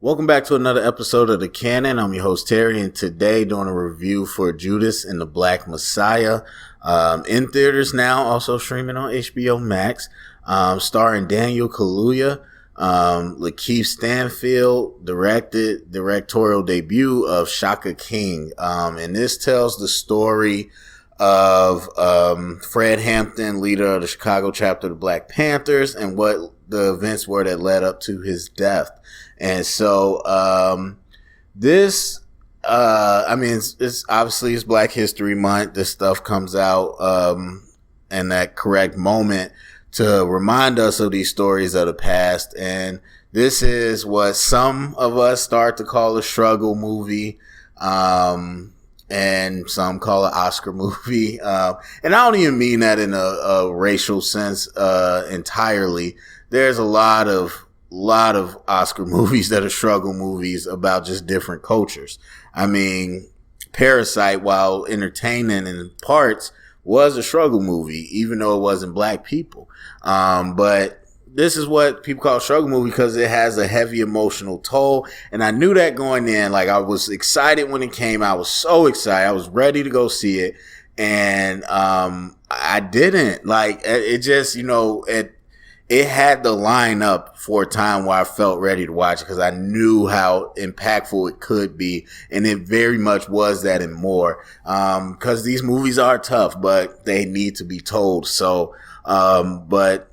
Welcome back to another episode of the Canon. I'm your host Terry, and today doing a review for Judas and the Black Messiah, in theaters now, also streaming on HBO Max, starring Daniel Kaluuya, LaKeith Stanfield, directorial debut of Shaka King, and this tells the story of Fred Hampton, leader of the Chicago chapter of the Black Panthers, and what the events were that led up to his death. And so it's obviously it's Black History Month. This stuff comes out in that correct moment to remind us of these stories of the past. And this is what some of us start to call a struggle movie, and some call it Oscar movie. And I don't even mean that in a racial sense entirely. There's a lot of Oscar movies that are struggle movies about just different cultures. I mean, Parasite, while entertaining in parts, was a struggle movie, even though it wasn't Black people. But this is what people call a struggle movie because it has a heavy emotional toll. And I knew that going in. Like, I was excited when it came out. I was so excited. I was ready to go see it. And I didn't. Like, it just, it had to line up for a time where I felt ready to watch it because I knew how impactful it could be. And it very much was that and more. Because these movies are tough, but they need to be told. So, but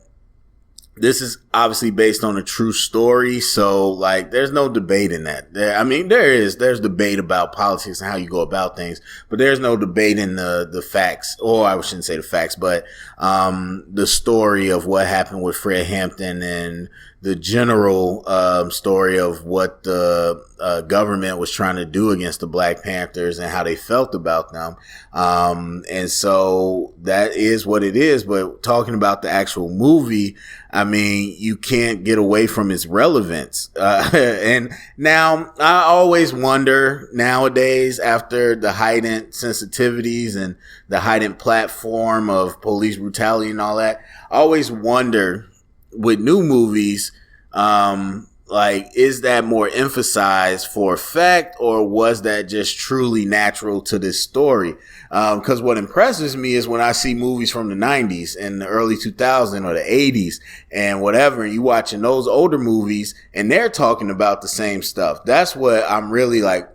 this is obviously based on a true story. So, like, there's no debate in that. There's debate about politics and how you go about things, but there's no debate in the facts, or I shouldn't say the facts, but the story of what happened with Fred Hampton and the general story of what the government was trying to do against the Black Panthers and how they felt about them. And so that is what it is. But talking about the actual movie, I mean, you can't get away from its relevance. And now I always wonder nowadays, after the heightened sensitivities and the heightened platform of police brutality and all that, I always wonder with new movies, is that more emphasized for effect, or was that just truly natural to this story? Because what impresses me is when I see movies from the 90s and the early 2000s or the 80s and whatever, and you watching those older movies and they're talking about the same stuff. That's what I'm really like,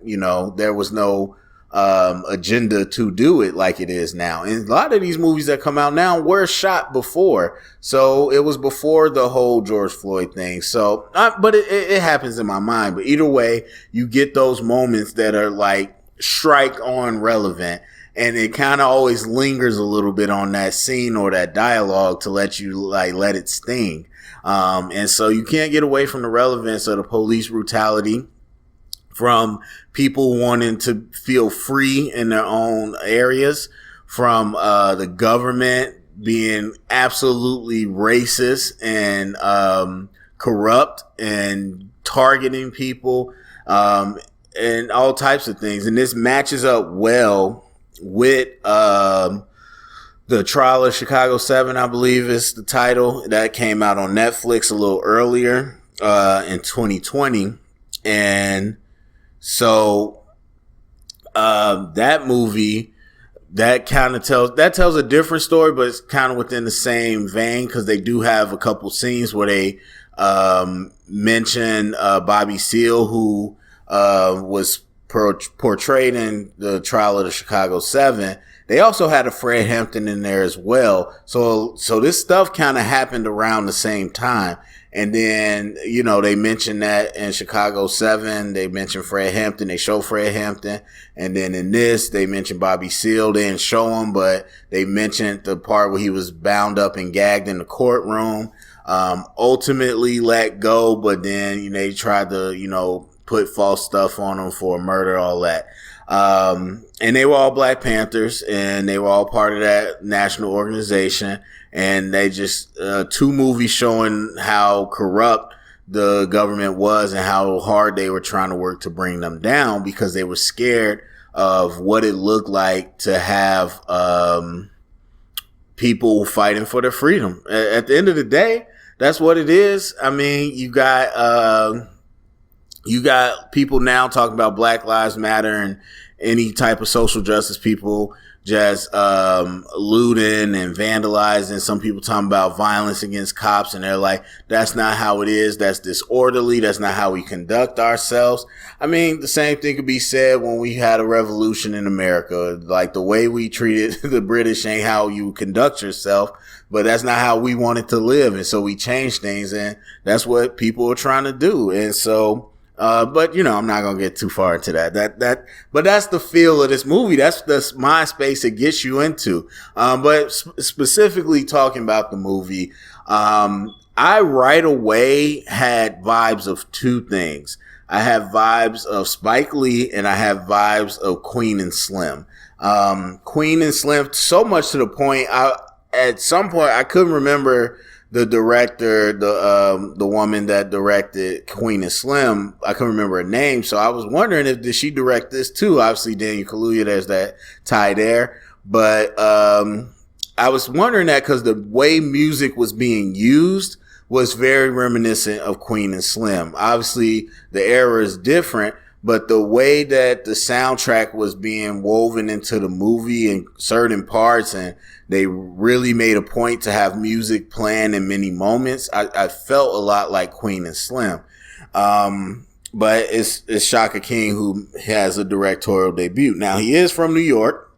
there was no agenda to do it like it is now. And a lot of these movies that come out now were shot before. So it was before the whole George Floyd thing. So, but it happens in my mind. But either way, you get those moments that are like strike on relevant. And it kind of always lingers a little bit on that scene or that dialogue to let you let it sting. And so you can't get away from the relevance of the police brutality, from people wanting to feel free in their own areas, from the government being absolutely racist and corrupt and targeting people, and all types of things. And this matches up well with the Trial of Chicago 7, I believe is the title. That came out on Netflix a little earlier in 2020. And so that movie, that tells a different story, but it's kind of within the same vein because they do have a couple scenes where they mention Bobby Seale, who was portrayed in the Trial of the Chicago 7. They also had a Fred Hampton in there as well. So this stuff kind of happened around the same time. And then, they mentioned that in Chicago 7, they mentioned Fred Hampton. They show Fred Hampton. And then in this, they mentioned Bobby Seale. They didn't show him, but they mentioned the part where he was bound up and gagged in the courtroom, ultimately let go. But then, they tried to, put false stuff on him for murder, all that. And they were all Black Panthers, and they were all part of that national organization. And they just, two movies showing how corrupt the government was and how hard they were trying to work to bring them down because they were scared of what it looked like to have, people fighting for their freedom. At the end of the day, that's what it is. I mean, you got, You got people now talking about Black Lives Matter and any type of social justice people just looting and vandalizing. Some people talking about violence against cops, and they're like, that's not how it is. That's disorderly. That's not how we conduct ourselves. I mean, the same thing could be said when we had a revolution in America. Like, the way we treated the British ain't how you conduct yourself, but that's not how we wanted to live. And so we changed things, and that's what people are trying to do. And so, but I'm not going to get too far into that. But that's the feel of this movie. That's the mind space it gets you into. But specifically talking about the movie, I right away had vibes of two things. I have vibes of Spike Lee, and I have vibes of Queen and Slim. Queen and Slim, so much to the point, at some point I couldn't remember the director, the woman that directed Queen and Slim. I couldn't remember her name, so I was wondering did she direct this too? Obviously, Daniel Kaluuya, there's that tie there. But I was wondering that because the way music was being used was very reminiscent of Queen and Slim. Obviously, the era is different, but the way that the soundtrack was being woven into the movie in certain parts, and they really made a point to have music playing in many moments, I felt a lot like Queen and Slim. But it's Shaka King who has a directorial debut. Now, he is from New York,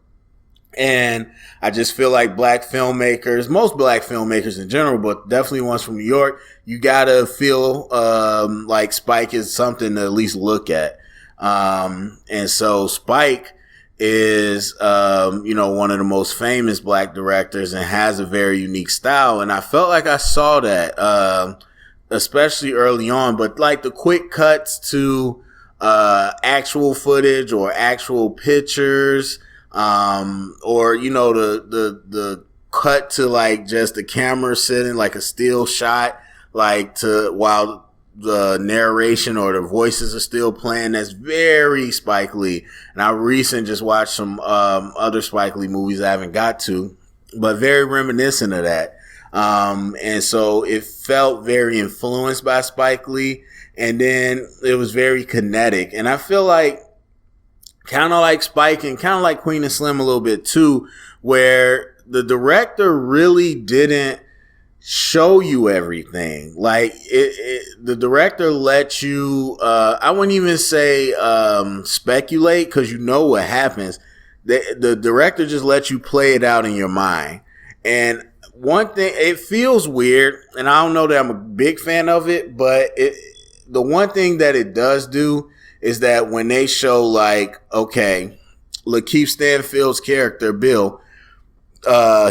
and I just feel like black filmmakers, most black filmmakers in general, but definitely ones from New York, you gotta feel like Spike is something to at least look at. And so Spike is, one of the most famous black directors and has a very unique style. And I felt like I saw that, especially early on, but like the quick cuts to, actual footage or actual pictures, or, the cut to like just the camera sitting like a still shot, like while the narration or the voices are still playing. That's very Spike Lee. And I recently just watched some other Spike Lee movies I haven't got to, but very reminiscent of that. And so it felt very influenced by Spike Lee, and then it was very kinetic. And I feel like kind of like Spike and kind of like Queen and Slim a little bit too, where the director really didn't show you everything. Like the director let you, I wouldn't even say, speculate, cause you know what happens. The director just lets you play it out in your mind. And one thing, it feels weird, and I don't know that I'm a big fan of it, but the one thing that it does do is that when they show like, okay, LaKeith Stanfield's character, Bill,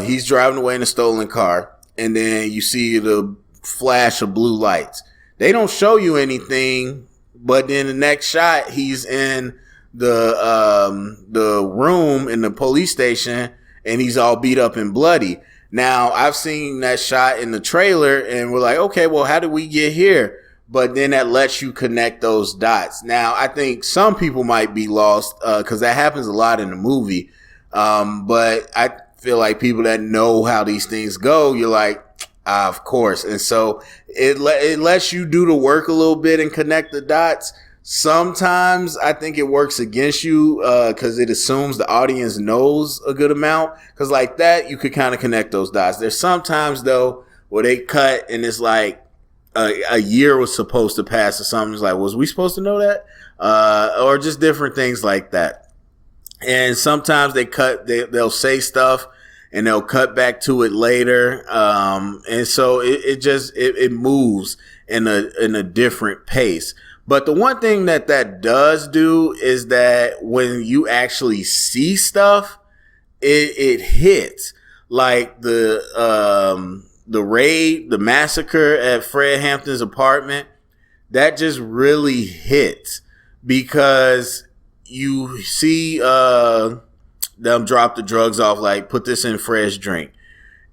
he's driving away in a stolen car, and then you see the flash of blue lights. They don't show you anything, but then the next shot, he's in the room in the police station, and he's all beat up and bloody. Now, I've seen that shot in the trailer, and we're like, okay, well, how did we get here? But then that lets you connect those dots. Now, I think some people might be lost, because that happens a lot in the movie. But I feel like people that know how these things go, you're like, of course. And so it lets you do the work a little bit and connect the dots. Sometimes I think it works against you, cause it assumes the audience knows a good amount. Cause like that, you could kind of connect those dots. There's sometimes though where they cut and it's like a year was supposed to pass or something. It's like, was we supposed to know that? Or just different things like that. And sometimes they'll say stuff and they'll cut back to it later. And so it moves in a different pace. But the one thing that does do is that when you actually see stuff, it hits. Like the raid, the massacre at Fred Hampton's apartment, that just really hits because you see them drop the drugs off, like put this in Fred's drink.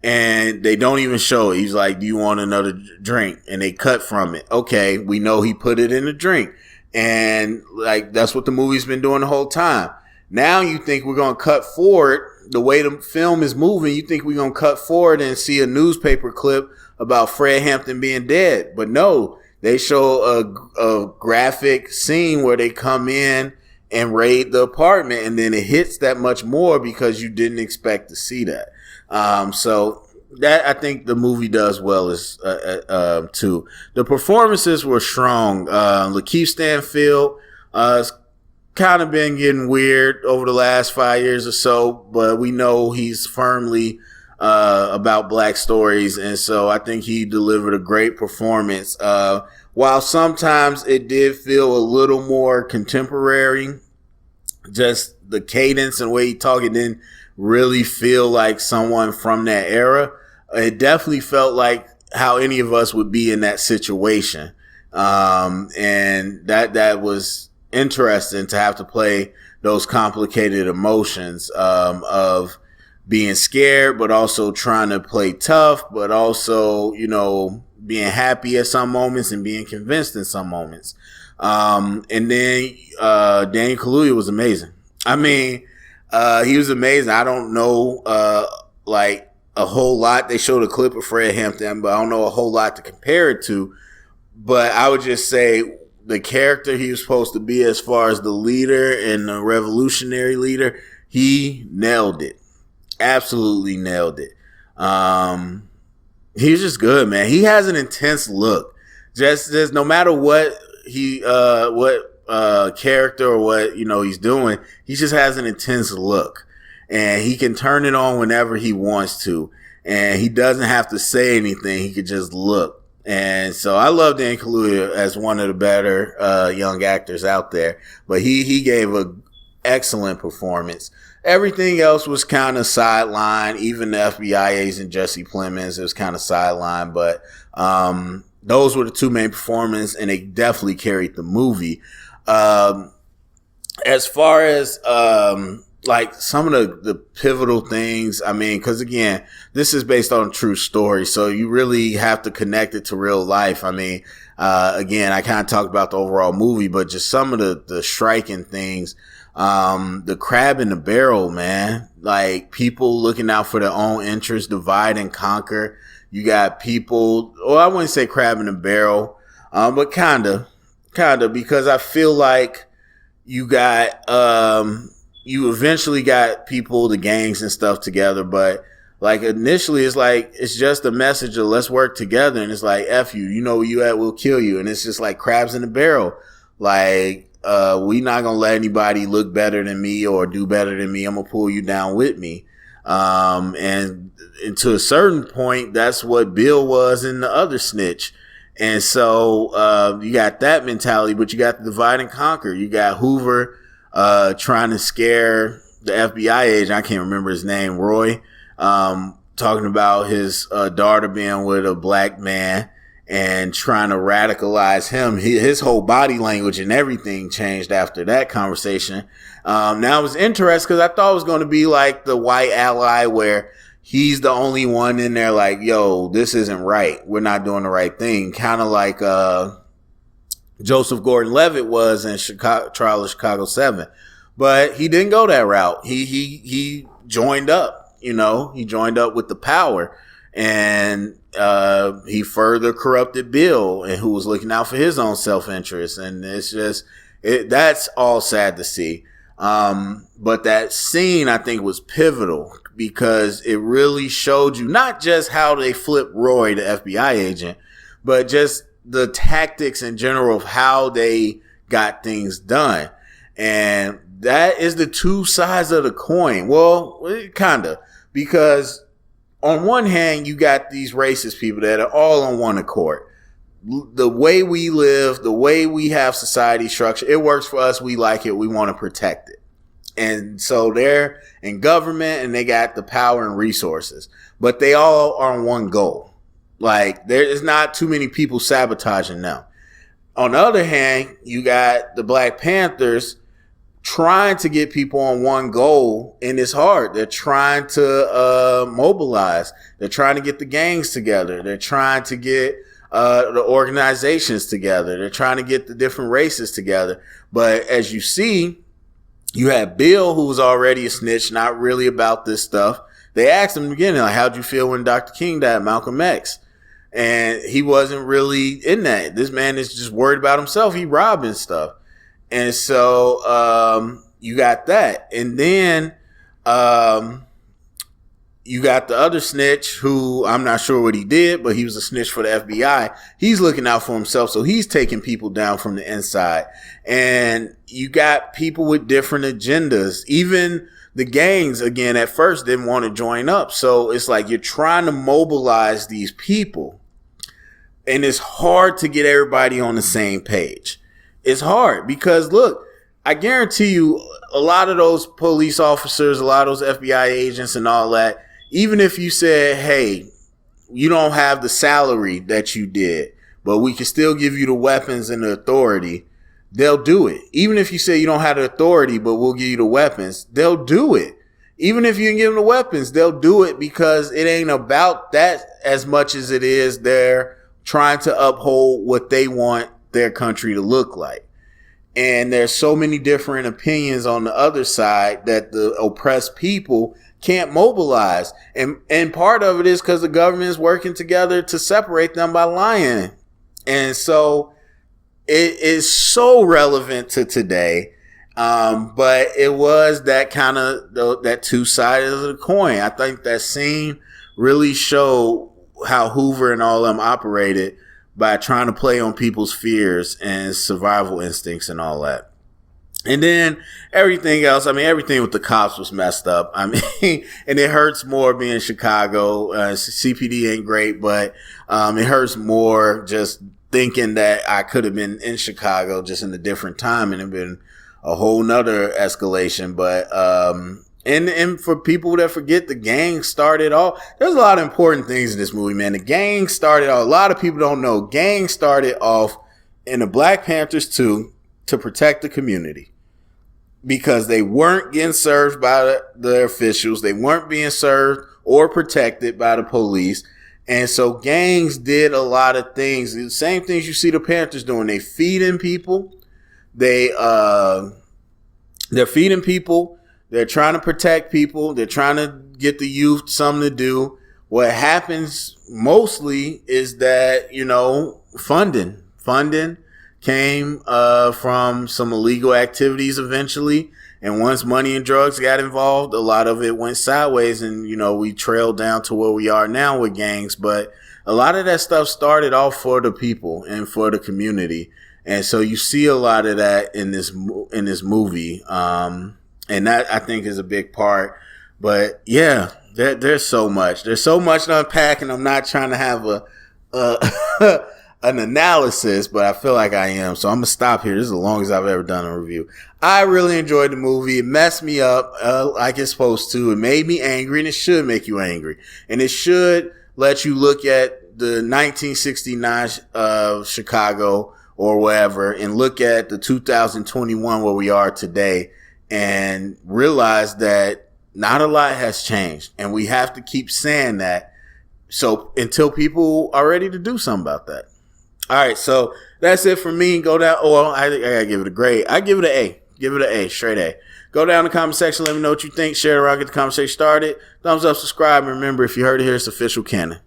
And they don't even show it. He's like, do you want another drink? And they cut from it. Okay, we know he put it in a drink. And like, that's what the movie's been doing the whole time. Now you think we're going to cut forward. The way the film is moving, you think we're going to cut forward and see a newspaper clip about Fred Hampton being dead. But no, They show a graphic scene where they come in and raid the apartment, and then it hits that much more because you didn't expect to see that. So that I think the movie does well is too. The performances were strong. LaKeith Stanfield has kind of been getting weird over the last 5 years or so, but we know he's firmly about black stories, and so I think he delivered a great performance. While sometimes it did feel a little more contemporary, just the cadence and the way he talked, it didn't really feel like someone from that era. It definitely felt like how any of us would be in that situation. And that was interesting to have to play those complicated emotions, of being scared, but also trying to play tough, but also, being happy at some moments and being convinced in some moments. And then, Daniel Kaluuya was amazing. I mean, he was amazing. I don't know, like a whole lot. They showed a clip of Fred Hampton, but I don't know a whole lot to compare it to. But I would just say the character he was supposed to be as far as the leader and the revolutionary leader, he nailed it. Absolutely nailed it. He was just good, man. He has an intense look. Just no matter what character or what, he's doing, he just has an intense look. And he can turn it on whenever he wants to. And he doesn't have to say anything. He could just look. And so I love Dan Kaluuya as one of the better young actors out there. But he gave an excellent performance. Everything else was kind of sidelined. Even the FBI agent Jesse Plemons, it was kind of sidelined. But those were the two main performances, and they definitely carried the movie. As far as like some of the pivotal things, I mean, because again, this is based on a true story, so you really have to connect it to real life. I mean, again, I kind of talked about the overall movie, but just some of the striking things. The crab in the barrel, man, like people looking out for their own interests, divide and conquer. You got people, well, I wouldn't say crab in the barrel, but kinda, because I feel like you got, you eventually got people, the gangs and stuff together, but like initially it's just a message of let's work together, and it's like, F you, where you at, we'll kill you. And it's just like crabs in the barrel. Like, we not gonna let anybody look better than me or do better than me. I'm gonna pull you down with me. And to a certain point, that's what Bill was in the other snitch. And so, you got that mentality, but you got the divide and conquer. You got Hoover, trying to scare the FBI agent. I can't remember his name, Roy, talking about his, daughter being with a black man and trying to radicalize him. His whole body language and everything changed after that conversation. Now it was interesting because I thought it was going to be like the white ally where he's the only one in there like, yo, this isn't right. We're not doing the right thing. Kind of like Joseph Gordon-Levitt was in Trial of Chicago 7. But he didn't go that route. He joined up, he joined up with the power. And he further corrupted Bill, and who was looking out for his own self-interest. And it's just, that's all sad to see. But that scene, I think, was pivotal because it really showed you not just how they flipped Roy, the FBI agent, but just the tactics in general of how they got things done. And that is the two sides of the coin. Well, kind of, because on one hand, you got these racist people that are all on one accord. The way we live, the way we have society structure, it works for us. We like it. We want to protect it. And so they're in government and they got the power and resources, but they all are on one goal. Like there is not too many people sabotaging them. On the other hand, you got the Black Panthers trying to get people on one goal, and it's hard. They're trying to mobilize. They're trying to get the gangs together. They're trying to get the organizations together. They're trying to get the different races together. But as you see, you had Bill, who was already a snitch, not really about this stuff. They asked him in the beginning, like, how'd you feel when Dr. King died, Malcolm X? And he wasn't really in that. This man is just worried about himself. He robbing stuff. And so you got that. And then you got the other snitch who I'm not sure what he did, but he was a snitch for the FBI. He's looking out for himself. So he's taking people down from the inside. And you got people with different agendas. Even the gangs, again, at first didn't want to join up. So it's like you're trying to mobilize these people. And it's hard to get everybody on the same page. It's hard because, look, I guarantee you a lot of those police officers, a lot of those FBI agents and all that, even if you said, hey, you don't have the salary that you did, but we can still give you the weapons and the authority, they'll do it. Even if you say you don't have the authority, but we'll give you the weapons, they'll do it. Even if you can give them the weapons, they'll do it because it ain't about that as much as it is they're trying to uphold what they want their country to look like. And there's so many different opinions on the other side that the oppressed people can't mobilize. And part of it is because the government is working together to separate them by lying. And so it is so relevant to today. But it was that kind of that two sides of the coin. I think that scene really showed how Hoover and all them operated by trying to play on people's fears and survival instincts and all that. And then everything else, I mean, everything with the cops was messed up. I mean, and it hurts more being Chicago. CPD ain't great, but it hurts more just thinking that I could have been in Chicago just in a different time and it been a whole nother escalation. But and for people that forget, the gang started off. There's a lot of important things in this movie, man. The gang started off. A lot of people don't know. Gang started off in the Black Panthers 2 to protect the community because they weren't getting served by the officials. They weren't being served or protected by the police. And so gangs did a lot of things. The same things you see the Panthers doing. They feeding people. They're feeding people. They're trying to protect people. They're trying to get the youth something to do. What happens mostly is that, funding came from some illegal activities eventually. And once money and drugs got involved, a lot of it went sideways and, we trailed down to where we are now with gangs. But a lot of that stuff started off for the people and for the community. And so you see a lot of that in this movie. And that, I think, is a big part. But, yeah, there's so much. There's so much to unpack, and I'm not trying to have an analysis, but I feel like I am. So I'm going to stop here. This is the longest I've ever done a review. I really enjoyed the movie. It messed me up like it's supposed to. It made me angry, and it should make you angry. And it should let you look at the 1969 Chicago or wherever and look at the 2021 where we are today. And realize that not a lot has changed. And we have to keep saying that. So until people are ready to do something about that. All right. So that's it for me. Go down. Oh, I gotta give it a grade. I give it an A. Give it an A. Straight A. Go down in the comment section. Let me know what you think. Share it around. Get the conversation started. Thumbs up, subscribe. And remember, if you heard it here, it's official canon.